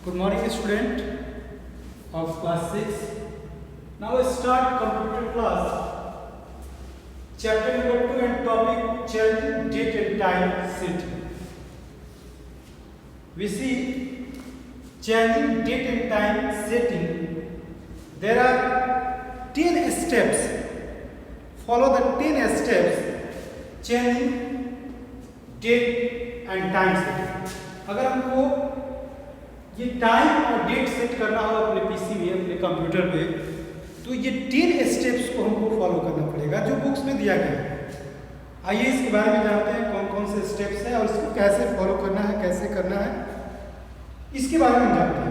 Good morning, student of class 6. Now we start computer class. Chapter number 2 and topic changing date and time setting. We see changing date and time setting. There are 10 steps. Follow the 10 steps changing date and time setting. अगर हमको ये time और date set करना हो अपने PC में, अपने computer पे, तो ये 10 स्टेप्स को हमको फॉलो करना पड़ेगा जो बुक्स में दिया गया है। आइए इसके बारे में जानते हैं कौन कौन से स्टेप्स हैं और इसको कैसे फॉलो करना है, कैसे करना है, इसके बारे में जानते हैं।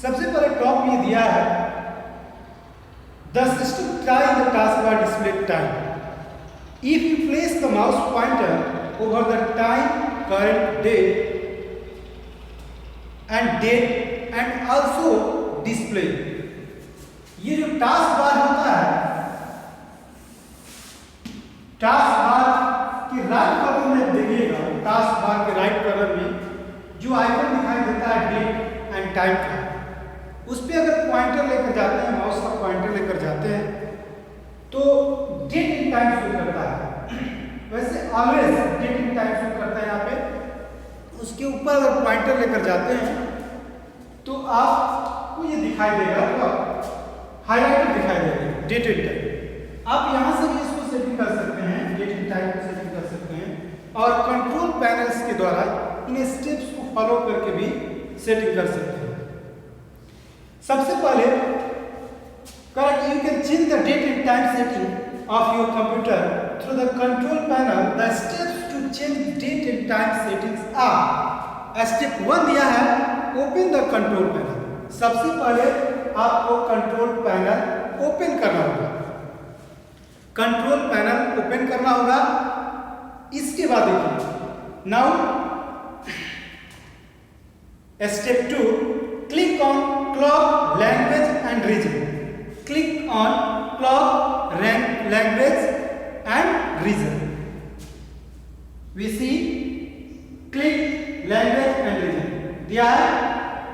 सबसे पहले टॉप में दिया है the system try the task bar display time if you place the mouse pointer over the time current date and also display। ये जो टास्क बार होता है, टास्क बार के राइट कॉर्नर में देखिएगा, टास्क बार के राइट कॉर्नर में जो आइकन दिखाई देता है डेट एंड टाइम का, उस पर अगर पॉइंटर लेकर जाते हैं, माउस का पॉइंटर लेकर जाते हैं तो डेट एंड टाइम शो करता है। वैसे always date and time show करता है। यहाँ पे उसके ऊपर अगर पॉइंटर लेकर जाते हैं तो आपको ये दिखाई देगा, तो हाईलाइटेड दिखाई देगा डेट एंड टाइम। आप यहाँ से भी इसको सेटिंग कर सकते हैं, डेट एंड टाइम को सेटिंग कर सकते हैं और कंट्रोल पैनल्स के द्वारा इन स्टेप्स को फॉलो करके भी सेटिंग कर सकते हैं। सबसे पहले correct, you can change the date and time setting of your computer through the control panel. The steps to change date and time settings are: step 1 दिया है open the control panel। सबसे पहले आपको कंट्रोल पैनल ओपन करना होगा, control panel open करना होगा। इसके बाद देखिए now step 2 click on clock language and region. Click on clock language and region। we see click language and region दिया है,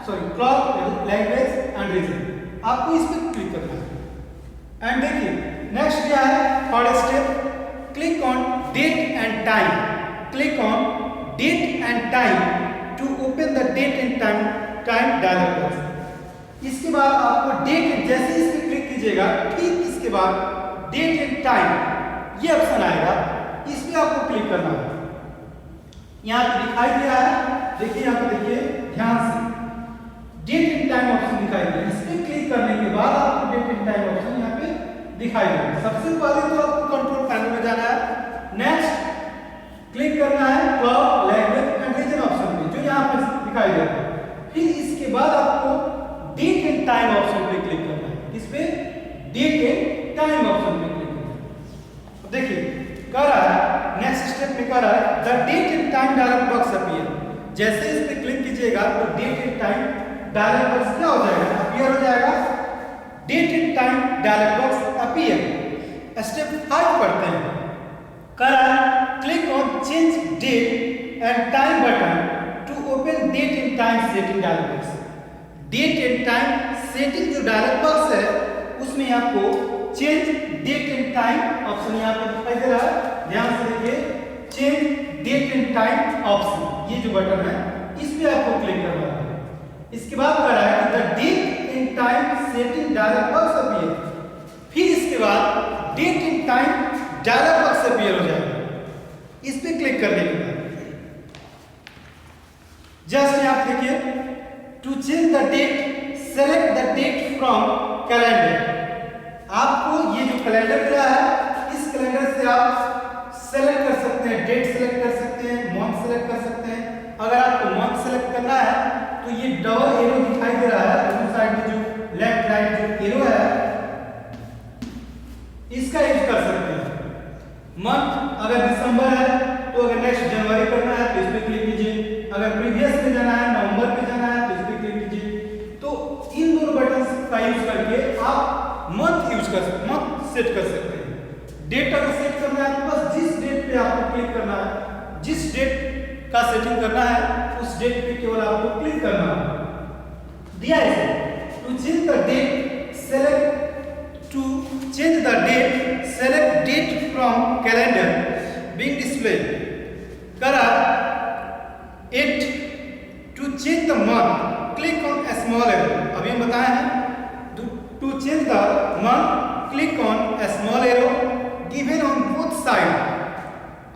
sorry clock language and region, आपको इस पर क्लिक करना है। एंड देखिए नेक्स्ट दिया है third step click on date and time. Click on date and time to open the date and time dialog box. इसके बाद आपको डेट, जैसे इस पर क्लिक कीजिएगा ठीक इसके बाद डेट एंड टाइम ये ऑप्शन आएगा, इस पे आपको क्लिक करना है। यहाँ पे दिखाई दिया है, देखिए यहाँ पे देखिए ध्यान से डेट एंड टाइम ऑप्शन दिखाई दिया। इस पे क्लिक करने के बाद आपको डेट एंड टाइम ऑप्शन यहाँ पे दिखाई देगा। सबसे पहले तो आपको कंट्रोल पैनल में जाना है, नेक्स्ट क्लिक करना है clock language and region option पे जो यहाँ पे दिखाई देता है। फिर इसके बाद आपको डेट एंड टाइम ऑप्शन पे क्लिक करना है, इस पे डेट एंड टाइम ऑप्शन पे क्लिक करें। अब देखिए कह रहा है नेक्स्ट स्टेप में कह रहा है the date and time dialog box appear. जैसे इस पे क्लिक कीजिएगा तो date and time dialog box क्या हो जाएगा, अपीयर हो जाएगा। Date and time dialog box appear. Step 5 पढ़ते हैं, कह रहा है click on change date and time button to open date and time setting dialog box. Date and time setting जो डायलॉग बॉक्स है उसमें आपको change date and time option यहाँ पे दिखाई दे रहा है, ध्यान से देखिए change date and time option, ये जो बटन है इस पे आपको क्लिक करना है। इसके बाद कह रहा है the date and time setting dialog box appear. फिर इसके बाद date and time dialog box appear हो जाएगा। इस पे क्लिक करने के बाद जस्ट यहाँ पे देखिए to change the date select the date from calendar. आपको ये जो कैलेंडर दिया है इस कैलेंडर से आप सेलेक्ट कर सकते हैं, डेट सेलेक्ट कर सकते हैं, मंथ सेलेक्ट कर सकते हैं। अगर आपको मंथ सेलेक्ट करना है तो ये डबल एरो दिखाई दे रहा है दोनों साइड में, जो लेफ्ट राइट जो एरो है इसका यूज कर सकते हैं। मंथ अगर दिसंबर है तो अगर नेक्स्ट जनवरी करना है तो इस पे क्लिक कीजिए, अगर प्रीवियस में जाना है, नवंबर में जाना है तो इस पे क्लिक कीजिए। तो इन दोनों बटन का यूज करके आप मंथ यूज कर सकते, मंथ सेट कर सकते हैं। डेट अगर सेट करना है तो बस जिस डेट पे आपको क्लिक करना है, जिस डेट का सेटिंग करना है उस डेट पे केवल आपको क्लिक करना है। दिया है to change the date select date from calendar being display. करा 8 to change the month click on small arrow. अभी हम बताए हैं to change the month click on small arrow given on both side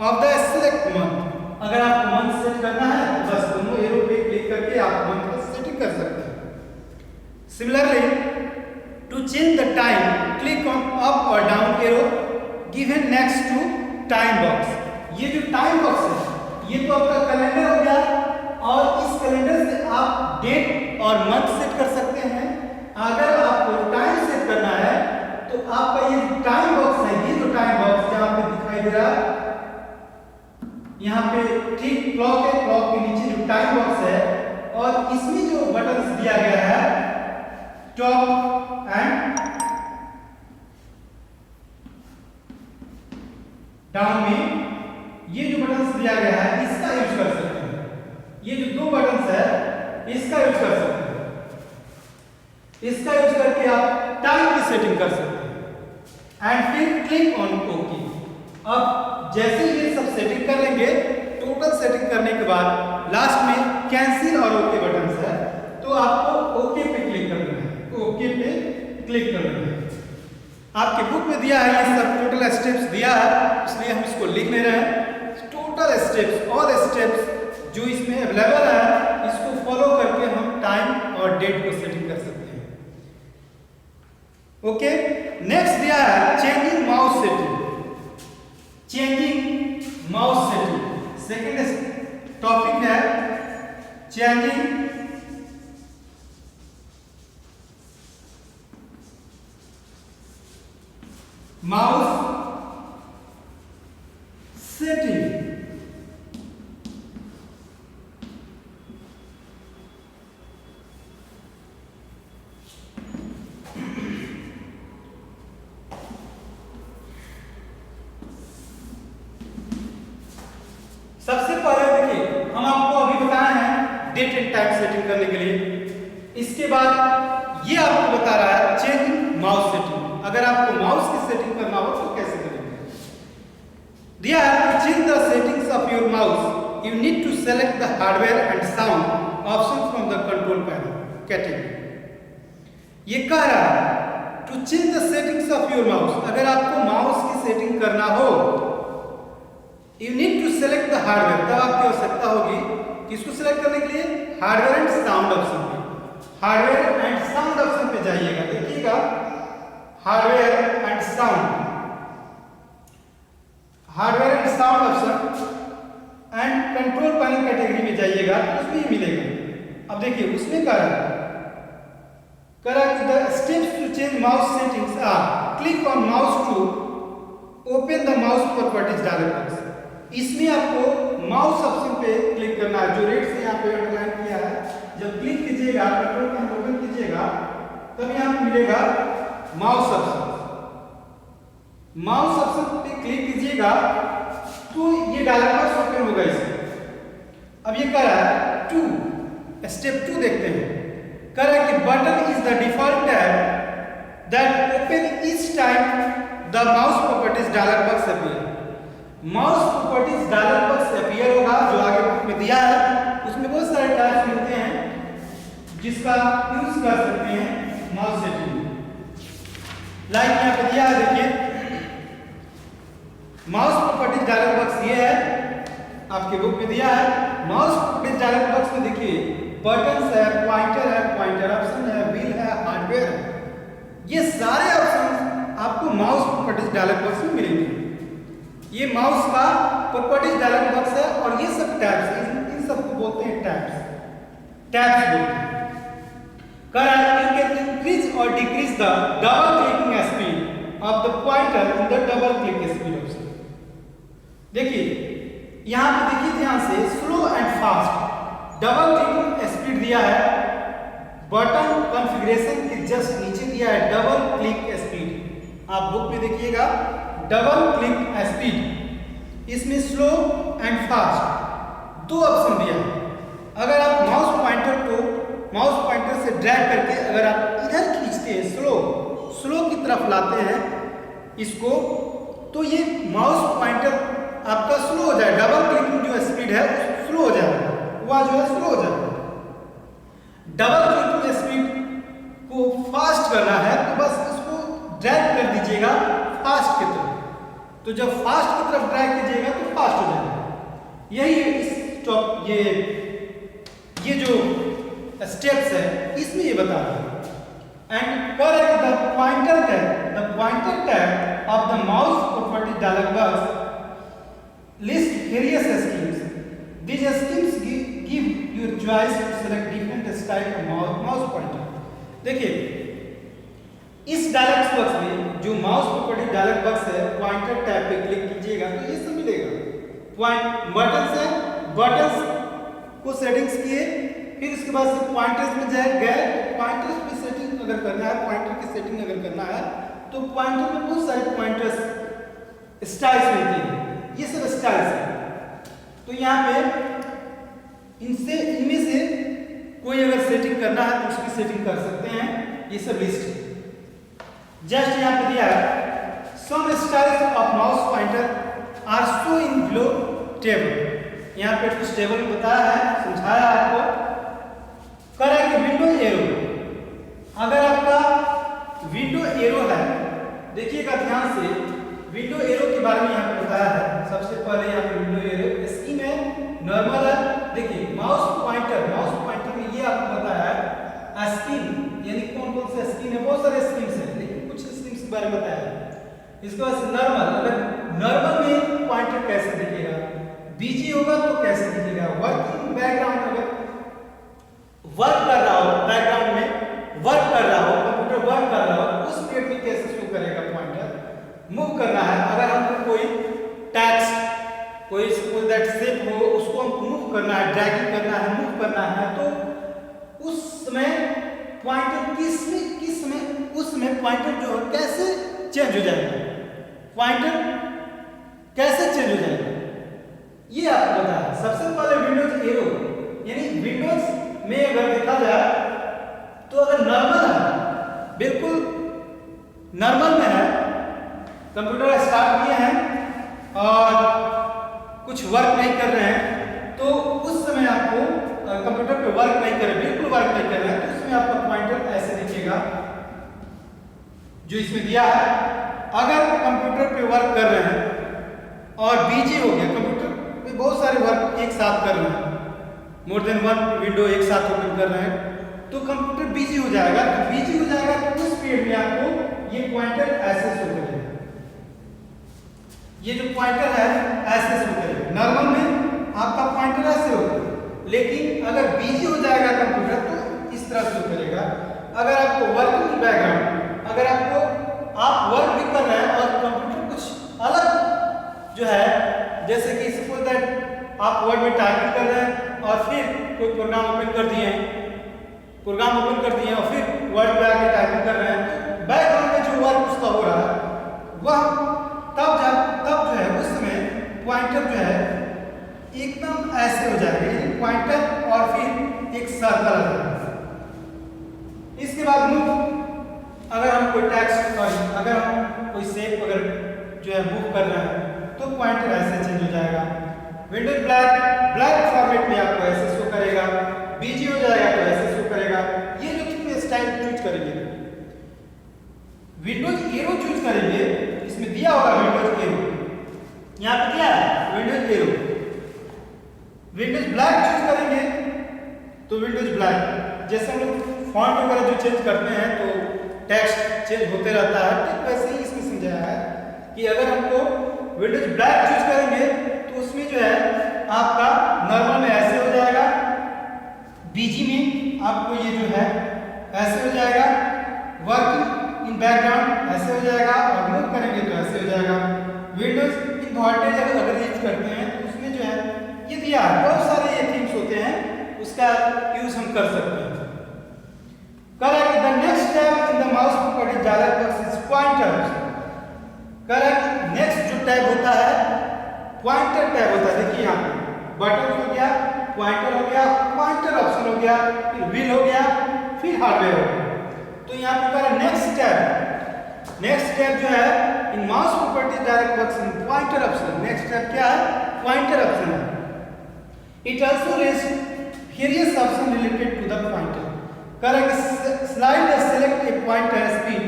of the select month. अगर आपको month set करना है तो बस दोनों एरो पे क्लिक करके आप मंथ को सेटिंग कर सकते हैं। Similarly to change the time click on up और down arrow given next to time box. ये जो टाइम बॉक्स है ये तो आपका कैलेंडर हो गया और इस कैलेंडर से आप डेट और मंथ सेट कर सकते हैं। अगर आपको टाइम सेट करना है तो आपका ये टाइम बॉक्स है, ये जो टाइम बॉक्स जहां पे दिखाई दे रहा है यहाँ पे ठीक क्लॉक है, क्लॉक के नीचे जो टाइम बॉक्स है और इसमें जो बटन्स दिया गया है टॉप एंड डाउन में ये जो बटन्स दिया गया है इसका यूज कर सकते हैं। ये जो दो बटन्स है इसका यूज कर सकते हैं। इसका यूज करके आप टाइम की सेटिंग कर सकते हैं एंड फिर क्लिक ऑन ओके। अब जैसे ये सब सेटिंग कर लेंगे, टोटल सेटिंग करने के बाद लास्ट में कैंसिल और ओके बटन्स है तो आपको ओके पे क्लिक करना है। ओके पे क्लिक करना है। आपके बुक में दिया है ये सब टोटल स्टेप्स दिया है इसलिए हम इसको लिख ले रहे हैं। टोटल स्टेप्स ऑल स्टेप्स जो इसमें अवेलेबल है इसको फॉलो करके हम टाइम और डेट को सेटिंग कर सकते हैं। ओके, नेक्स्ट दिया है changing mouse setting. Changing mouse setting second topic है चेंजिंग माउस सेटिंग। सबसे पहले देखिए हम आपको अभी बताए हैं डेट एंड टाइम सेटिंग करने के लिए। इसके बाद ये आपको बता रहा है चेंजिंग माउस सेटिंग। अगर आपको माउस की सेटिंग करना हो तो कैसे करेंगे। दिया है to change the settings of your mouse you need to select the hardware and sound option from the control panel category. ये कह रहा है to change the settings of your mouse. अगर आपको माउस की सेटिंग करना हो you need to select the hardware, तब आपकी आवश्यकता होगी किसको सेलेक्ट करने के लिए, हार्डवेयर एंड साउंड ऑप्शन पे। हार्डवेयर एंड साउंड ऑप्शन पे जाइएगा, देखिएगा hardware and sound, hardware and sound option and control panel category में जाइएगा तो उसमें ही मिलेगा। अब देखिए उसमें क्या है, the steps to change mouse settings are click on mouse to open the mouse properties dialog box. इसमें आपको माउस ऑप्शन पे क्लिक करना है जो रेड से यहाँ पे अंडरलाइन किया है। जब क्लिक कीजिएगा कंट्रोल पैनल ओपन कीजिएगा तब यहाँ पे मिलेगा माउस ऑप्शन। माउस ऑप्शन पे क्लिक कीजिएगा तो ये डायलॉग बॉक्स ओपन होगा इसमें। अब ये कह रहा है टू स्टेप 2 देखते हैं। कह रहा है कि button is the default tab that open each time the mouse properties dialog box appear. Mouse properties dialog box appear होगा जो आगे बुक में दिया है। उसमें बहुत सारे टैब्स मिलते हैं जिसका यूज कर सकते हैं माउस सेटिंग। लाइक यहाँ पे दिया है, देखिए माउस प्रॉपर्टीज डायलॉग बॉक्स ये है, आपके बुक में दिया है। माउस प्रॉपर्टीज डायलॉग बॉक्स में देखिए बटन्स है, पॉइंटर ऑप्शन है, व्हील है, हार्डवेयर है। ये सारे ऑप्शन आपको माउस प्रॉपर्टीज डायलॉग बॉक्स में मिलेंगे। ये माउस का प्रॉपर्टीज डायलॉग बॉक्स है और ये सब टैब्स हैं, इन सबको बोलते हैं टैब्स बोलते हैं। You can increase or decrease the double clicking speed of the pointer in the double click speed option। देखिए यहाँ पे देखिए ध्यान से slow and fast double clicking speed दिया है। बटन कॉन्फ़िगरेशन के जस्ट नीचे दिया है डबल क्लिक स्पीड। आप बुक में देखिएगा डबल क्लिक स्पीड, इसमें स्लो एंड फास्ट दो ऑप्शन दिया है। अगर आप माउस पॉइंटर से ड्रैग करके अगर आप इधर खींचते हैं, स्लो की तरफ लाते हैं इसको, तो ये माउस पॉइंटर आपका स्लो हो जाएगा। डबल क्लिकिंग जो स्पीड है स्लो हो जाएगा, वह जो है स्लो हो जाएगा। डबल क्लिकिंग स्पीड को फास्ट करना है तो बस इसको ड्रैग कर दीजिएगा फास्ट की तरफ। तो जब फास्ट की तरफ ड्रैग कीजिएगा तो फास्ट हो जाएगा। यही ये जो स्टेप्स है इसमें ये बता रहा है। And correct the pointer tab of the mouse property dialog box list various schemes. These schemes give your choice to select different style of mouse pointer। देखिए इस डायलॉग बॉक्स में जो माउस प्रॉपर्टी डायलॉग बॉक्स है, pointer tab पे click कीजिएगा तो ये सब मिलेगा। बटन्स को सेटिंग्स किए, फिर उसके बाद से पॉइंटर्स में गए। पॉइंटर्स में सेटिंग अगर करना है, पॉइंटर की सेटिंग अगर करना है तो पॉइंटर में बहुत सारे पॉइंटर्स स्टाइल्स मिलते हैं। ये सब स्टाइल्स हैं। तो यहाँ पे इनमें से कोई अगर सेटिंग करना है तो उसकी सेटिंग कर सकते हैं। ये सब लिस्ट जस्ट यहाँ पे दिया है। Some styles of mouse pointer are show in below table. यहाँ पे कुछ टेबल में बताया है, समझाया आपको। करेंगे विंडो एरो। अगर आपका विंडो एरो है, देखिएगा ध्यान से, विंडो एरो के बारे में यहाँ पे बताया है। सबसे पहले यहाँ पे विंडो एरो स्कीम है, नॉर्मल है। देखिए माउस पॉइंटर में ये आपको बताया है स्कीम, यानी कौन से स्कीम है। बहुत सारे स्कीम्स हैं लेकिन कुछ स्कीम्स के बारे में बताया है। इसके बाद नॉर्मल, अगर नॉर्मल में पॉइंटर कैसे दिखेगा, बीजी होगा तो कैसे दिखेगा। वर्किंग बैकग्राउंड, अगर वर्क कर रहा हो, बैकग्राउंड में वर्क कर रहा हो, कंप्यूटर वर्क कर रहा हो, उस पीरियड में कैसे शो करेगा पॉइंटर। मूव करना है, अगर हमको कोई टेक्स्ट, कोई सपोज दैट शेप हो, उसको हमको मूव करना है, ड्रैगिंग करना है, मूव करना है, तो उस समय पॉइंटर उस समय पॉइंटर जो है कैसे चेंज हो जाएगा, पॉइंटर कैसे चेंज हो जाएगा, ये आपको पता है। सबसे पहले विंडोज एरो, यानी विंडोज में अगर देखा जाए तो अगर नॉर्मल है, बिल्कुल नॉर्मल में है, कंप्यूटर स्टार्ट किए हैं और कुछ वर्क नहीं कर रहे हैं, तो उस समय आपको कंप्यूटर पे वर्क नहीं कर रहे, बिल्कुल वर्क नहीं कर रहे हैं, तो उसमें आपका पॉइंटर ऐसे दिखेगा जो इसमें दिया है। अगर कंप्यूटर पे वर्क कर रहे हैं और बिजी हो गया, कंप्यूटर पे बहुत सारे वर्क एक साथ कर रहे हैं, मोर देन वन विंडो एक साथ ओपन कर रहे हैं, तो कंप्यूटर बिजी हो जाएगा। तो बिजी हो जाएगा तो उस पीरियड में आपको ये पॉइंटर ऐसे शो करेगा। ये जो पॉइंटर है ऐसे शो करेगा। नॉर्मल में आपका पॉइंटर ऐसे होगा, लेकिन अगर बिजी हो जाएगा कंप्यूटर तो इस तरह शो करेगा। अगर आपको वर्किंग बैकग्राउंड, अगर आप वर्क भी कर रहे हैं और कंप्यूटर कुछ अलग जो है, जैसे कि सपोज दैट आप वर्ड में टाइपिंग कर रहे हैं और फिर कोई प्रोग्राम ओपन कर दिए और फिर वर्ड पे आके टाइपिंग कर रहे हैं, तो बैकग्राउंड में जो वर्क उसका हो रहा है वह तब जो है उस समय पॉइंटर जो है एकदम ऐसे हो जाएगा, यानी पॉइंटर और फिर एक सर्कल आ जाएगा। इसके बाद मूव, अगर हम कोई टेक्स्ट, अगर हम कोई शेप अगर जो है मूव कर रहे हैं तो पॉइंटर ऐसे चेंज हो जाएगा। विंडोज ब्लैक फॉर्मेट में आपको ऐसे शो करेगा, बीजी हो जाएगा तो ऐसे शो करेगा। ये जो कितने स्टाइल चूज करेंगे, विंडोज एरो चूज करेंगे, इसमें दिया होगा विंडोज एरो, यहाँ पे दिया है Windows arrow. Windows black choose करेंगे तो विंडोज ब्लैक, जैसे हम लोग फॉन्ट वगैरह जो चेंज करते हैं तो टेक्स्ट चेंज होते रहता है, ठीक वैसे ही इसमें समझाया है कि अगर हमको विंडोज ब्लैक चूज करेंगे तो उसमें जो है आपका नॉर्मल में ऐसे हो जाएगा, बीजी में आपको ये जो है ऐसे हो जाएगा, वर्क इन बैकग्राउंड ऐसे हो जाएगा और मूव करेंगे तो ऐसे हो जाएगा। विंडोज इन्वर्टेड अगर यूज करते हैं तो उसमें जो है ये दिया है, बहुत सारे ये थीम्स होते हैं, उसका यूज हम कर सकते हैं। Correct the next tab in the mouse property dialog box is pointers. Correct next जो टैब होता है पॉइंटर टैब होता है। देखिए यहाँ पे बटन हो गया, पॉइंटर हो गया, पॉइंटर ऑप्शन हो गया, फिर व्हील हो गया, फिर हार्डवेयर हो गया। तो यहाँ पे करें नेक्स्ट स्टेप जो है in mouse properties direct works in pointer option. Next step क्या है? पॉइंटर ऑप्शन है। It also raise various option related to the pointer. Correct slide or select a pointer speed,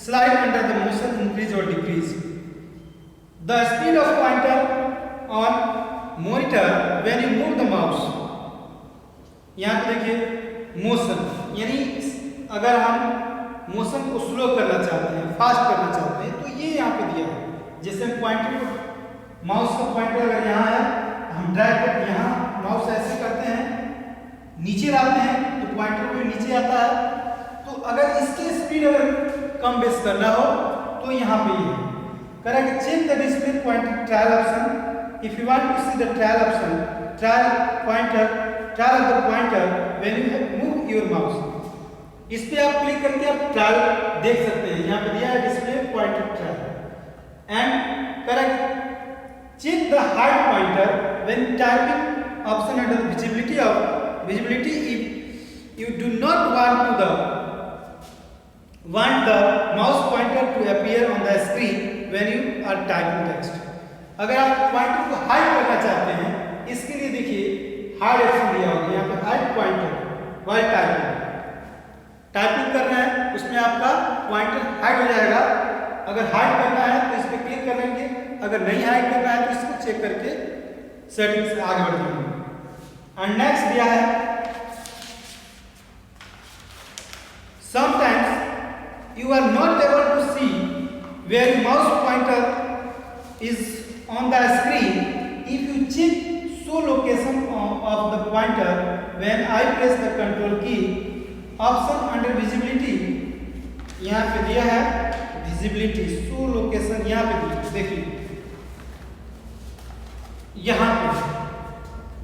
slide under the motion increase or decrease. The speed of pointer on monitor when you move the mouse. यहाँ पे देखिए motion, यानी अगर हम motion को slow करना चाहते हैं, फास्ट करना चाहते हैं, तो ये यहाँ पे दिया है। जैसे हम पॉइंटर को, माउस का पॉइंटर अगर यहाँ है, हम ड्रैग करके यहाँ माउस ऐसे करते हैं, नीचे लाते हैं तो पॉइंटर भी नीचे आता है। तो अगर इसकी स्पीड अगर कम बेस करना हो तो यहाँ पे ये correct check the display pointer trial option. If you want to see the trial option, trial of the pointer when you move your mouse, इस पे आप क्लिक करके आप ट्रायल देख सकते हैं। यहाँ पे दिया है display pointer trial and correct check the hard pointer when typing option under visibility if you do not want the mouse pointer to appear on the screen when you are typing text. अगर आप pointer को hide करना चाहते हैं, इसके लिए देखिए hide option दिया होगा यहाँ पे, हाइड पॉइंटर वाइल टाइपिंग करना है, उसमें आपका पॉइंटर हाइड हो जाएगा। अगर हाइड करना है तो इस पर क्लिक कर लेंगे, अगर नहीं हाइड करना है तो इसको चेक करके सेटिंग्स से आगे बढ़ जाएंगे। एंड नेक्स्ट दिया है sometimes you are not able to see where your mouse pointer is on the screen if you check show location of the pointer when I press the control key option under visibility। यहाँ पे दिया है visibility show location, यहाँ पे देखिए यहाँ पे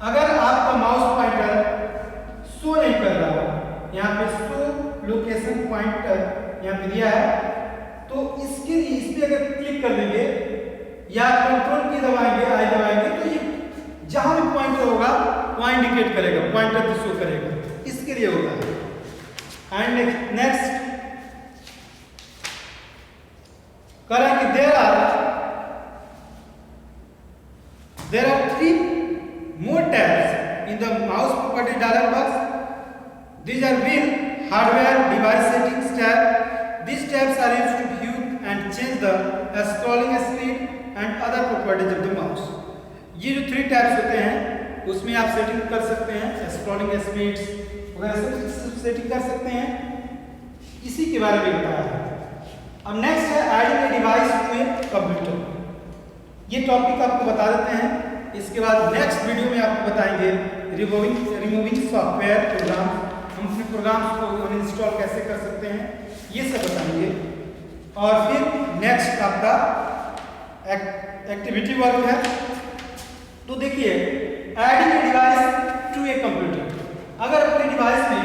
अगर आपका माउस पॉइंटर शो नहीं कर रहा हो, यहाँ पे शो लोकेशन पॉइंटर यहाँ पे दिया है, तो इसके लिए इस पे अगर क्लिक कर देंगे या कंट्रोल की दबाएंगे, आई दबाएंगे, तो ये जहां भी पॉइंटर होगा वहां इंडिकेट करेगा, पॉइंटर भी शो करेगा, इसके लिए होता है। एंड नेक्स्ट करेंगे there are 3 more tabs in the mouse property dialog box. These are wheel, hardware, device settings tab. These tabs are used to view and change the scrolling speed and other properties of the mouse. ये जो 3 tabs होते हैं उसमें आप setting कर सकते हैं, scrolling speeds वगैरह सब सेटिंग कर सकते हैं, इसी के बारे में बताया है। अब नेक्स्ट है adding a device to a computer. ये टॉपिक आपको बता देते हैं, इसके बाद नेक्स्ट वीडियो में आपको बताएंगे रिमूविंग सॉफ्टवेयर प्रोग्राम, हम अपने प्रोग्राम्स को अनइंस्टॉल कैसे कर सकते हैं, ये सब बताएंगे। और फिर नेक्स्ट आपका एक्टिविटी वर्क है। तो देखिए adding a device to a computer, अगर अपने डिवाइस में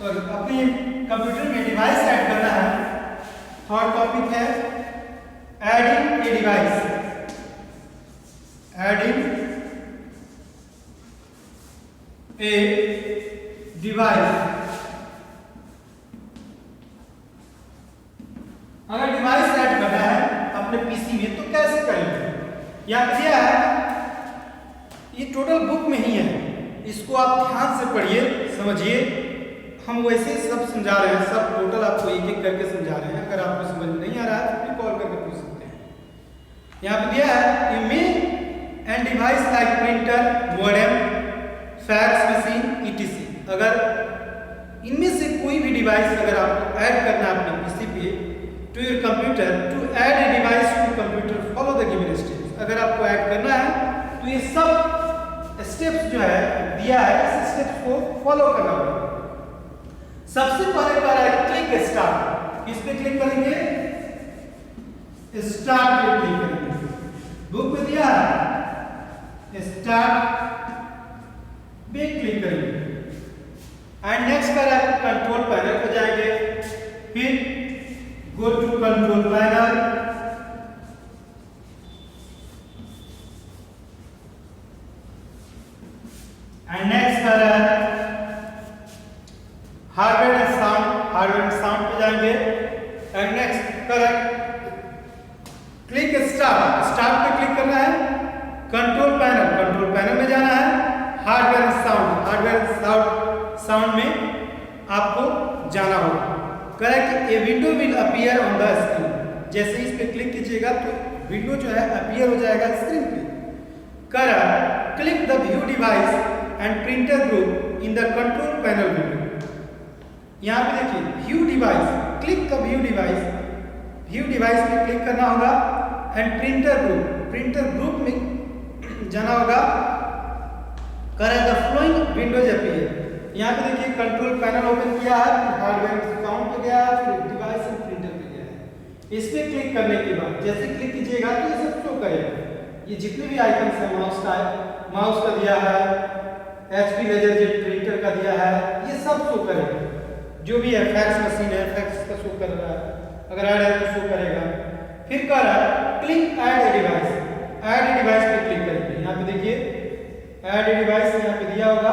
अपने कंप्यूटर में डिवाइस ऐड करना है, थर्ड टॉपिक है adding a device, adding a device। अगर डिवाइस ऐड करना है अपने पीसी में तो कैसे करेंगे, यहाँ दिया है, ये टोटल बुक में ही है, इसको आप ध्यान से पढ़िए समझिए, हम वैसे सब समझा रहे हैं, सब टोटल आपको एक एक करके समझा रहे हैं। अगर आपको समझ नहीं आ रहा है तो फिर कॉल करके पूछ सकते हैं। यहाँ पे दिया है email and device like printer, modem, fax machine etc। अगर इनमें से कोई भी डिवाइस अगर आपको ऐड करना है अपने पीसी पे to your computer, to add a device to computer follow the given steps. अगर आपको ऐड करना है तो ये सब स्टेप्स जो है दिया है, इस स्टेप्स को फॉलो करना होगा। सबसे पहले कर है क्लिक स्टार्ट, इस पे क्लिक करेंगे, स्टार्ट पे क्लिक करेंगे, बुक में दिया है स्टार्ट पे क्लिक करेंगे एंड नेक्स्ट पर कंट्रोल पैनल पे जाएंगे, फिर गो टू कंट्रोल पैनल, आ रहा है हार्डवेयर एंड साउंड पे जाएंगे and next correct click start पे क्लिक करना है। कंट्रोल पैनल में जाना है। हार्डवेयर साउंड में आपको जाना होगा। Correct a window will appear on the screen. जैसे ही इस पे क्लिक कीजिएगा तो विंडो जो है अपीयर हो जाएगा स्क्रीन पे। Correct click the view device and printer group in the control panel window. यहाँ पे देखिए view device, click the view device पे क्लिक करना होगा एंड प्रिंटर ग्रुप में जाना होगा। Correct the flowing Windows appear. यहाँ पे देखिए कंट्रोल पैनल ओपन किया है, हार्डवेयर साउंड पे गया है, फिर डिवाइस एंड प्रिंटर पे गया है। इस पे क्लिक करने के बाद जैसे क्लिक कीजिएगा तो ये सब शो करेगा। ये जितने भी आइकन्स है माउस का दिया है, HP लेजरजेट प्रिंटर का दिया है, ये सब शो करेगा। जो भी है फैक्स मशीन है, फैक्स का शो कर रहा है, अगर ऐड है तो शो करेगा। फिर कह रहा है क्लिक ऐड ए डिवाइस पे क्लिक करेंगे। यहाँ पे देखिए ऐड ए डिवाइस यहाँ पे दिया होगा,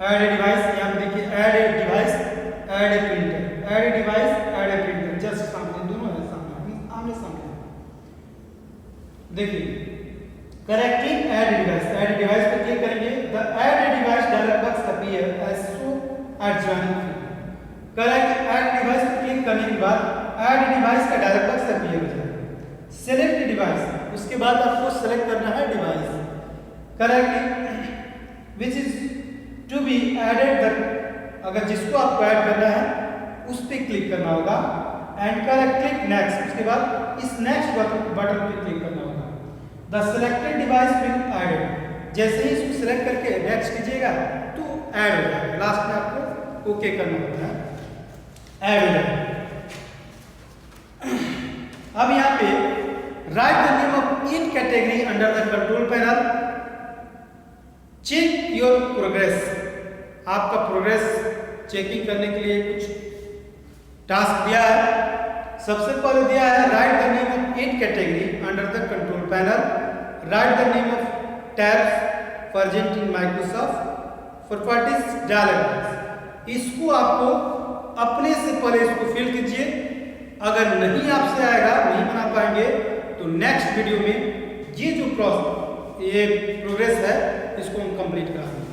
ऐड ए डिवाइस यहाँ पे देखिए add a device add a printer just सामने, दोनों है सामने, आमने सामने। देखिए करेक्ट क्लिक ऐड डिवाइस पे क्लिक करेंगे। The add device dialog box appear as show adjoining. Correct add device पे क्लिक करने के बाद ऐड डिवाइस का डायलॉग बॉक्स अपीयर हो जाएगा। सेलेक्ट डिवाइस, उसके बाद आपको सेलेक्ट करना है device. Correct which is to be added, अगर जिसको आपको ऐड करना है उस पे क्लिक करना होगा एंड करेक्ट क्लिक नेक्स्ट। उसके बाद इस नेक्स्ट बटन पे क्लिक करना होगा। The selected device will added. जैसे ही इसको सिलेक्ट करके नेक्स्ट कीजिएगा तो ऐड हो जाएगा। लास्ट में आपको ओके करना होता है, ऐड हो जाएगा। अब यहाँ पे write the name of in category under the control panel. Check your progress. आपका प्रोग्रेस चेकिंग करने के लिए कुछ टास्क दिया है। सबसे पहले दिया है write the name of in category under the control panel, write the name of tabs present in Microsoft properties dialog. इसको आपको अपने से पहले इसको फिल कीजिए। अगर नहीं आपसे आएगा, नहीं बना पाएंगे तो नेक्स्ट वीडियो में ये जो प्रोग्रेस है इसको हम कंप्लीट कराएंगे।